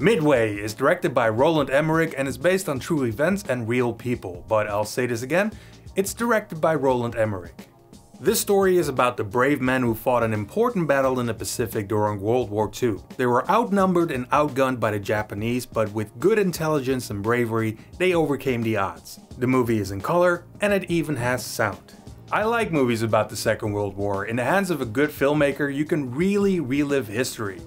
Midway is directed by Roland Emmerich and is based on true events and real people, but I'll say this again, it's directed by Roland Emmerich. This story is about the brave men who fought an important battle in the Pacific during World War II. They were outnumbered and outgunned by the Japanese, but with good intelligence and bravery, they overcame the odds. The movie is in color, and it even has sound. I like movies about the Second World War. In the hands of a good filmmaker, you can really relive history.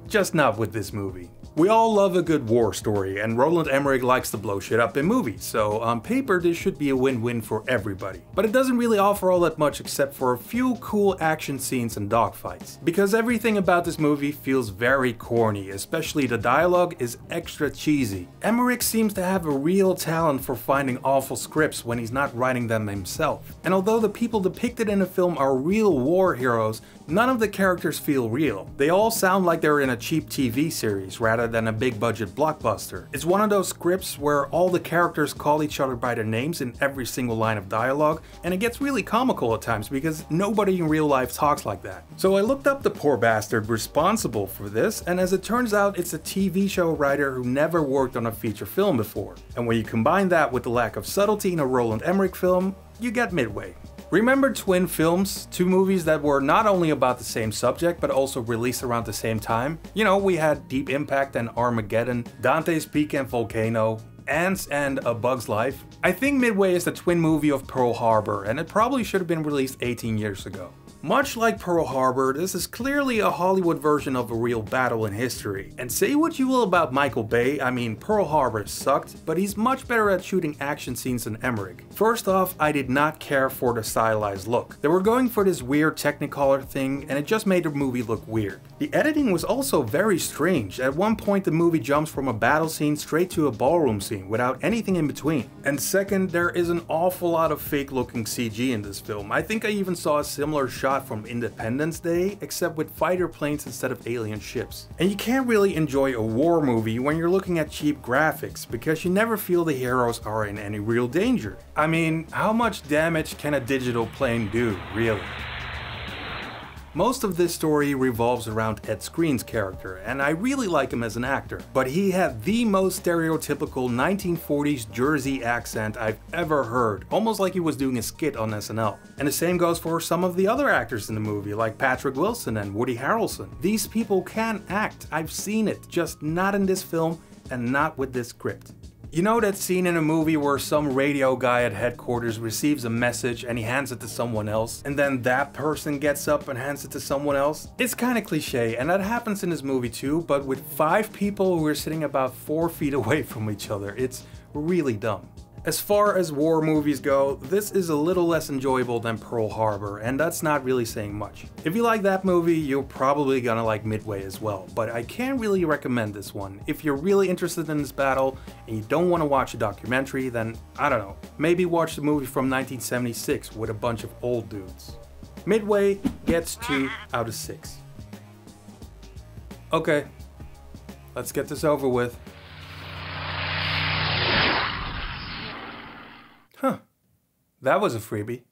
Just not with this movie. We all love a good war story, and Roland Emmerich likes to blow shit up in movies, so on paper this should be a win-win for everybody. But it doesn't really offer all that much except for a few cool action scenes and dogfights. Because everything about this movie feels very corny, especially the dialogue is extra cheesy. Emmerich seems to have a real talent for finding awful scripts when he's not writing them himself. And although the people depicted in the film are real war heroes, none of the characters feel real. They all sound like they're in a cheap TV series rather than a big budget blockbuster. It's one of those scripts where all the characters call each other by their names in every single line of dialogue, and it gets really comical at times because nobody in real life talks like that. So I looked up the poor bastard responsible for this, and as it turns out, it's a TV show writer who never worked on a feature film before. And when you combine that with the lack of subtlety in a Roland Emmerich film, you get Midway. Remember Twin Films? Two movies that were not only about the same subject, but also released around the same time? You know, we had Deep Impact and Armageddon, Dante's Peak and Volcano, Ants and A Bug's Life. I think Midway is the twin movie of Pearl Harbor, and it probably should have been released 18 years ago. Much like Pearl Harbor, this is clearly a Hollywood version of a real battle in history. And say what you will about Michael Bay, I mean Pearl Harbor sucked, but he's much better at shooting action scenes than Emmerich. First off, I did not care for the stylized look. They were going for this weird Technicolor thing, and it just made the movie look weird. The editing was also very strange. At one point the movie jumps from a battle scene straight to a ballroom scene without anything in between. And second, there is an awful lot of fake looking CG in this film. I think I even saw a similar shot from Independence Day, except with fighter planes instead of alien ships. And you can't really enjoy a war movie when you're looking at cheap graphics, because you never feel the heroes are in any real danger. I mean, how much damage can a digital plane do, really? Most of this story revolves around Ed Skrein's character, and I really like him as an actor. But he had the most stereotypical 1940s Jersey accent I've ever heard, almost like he was doing a skit on SNL. And the same goes for some of the other actors in the movie, like Patrick Wilson and Woody Harrelson. These people can act, I've seen it, just not in this film and not with this script. You know that scene in a movie where some radio guy at headquarters receives a message and he hands it to someone else, and then that person gets up and hands it to someone else? It's kinda cliche, and that happens in this movie too, but with 5 people who are sitting about 4 feet away from each other. It's really dumb. As far as war movies go, this is a little less enjoyable than Pearl Harbor, and that's not really saying much. If you like that movie, you're probably gonna like Midway as well, but I can't really recommend this one. If you're really interested in this battle and you don't want to watch a documentary, then I don't know, maybe watch the movie from 1976 with a bunch of old dudes. Midway gets 2 out of 6. Okay, let's get this over with. Huh, that was a freebie.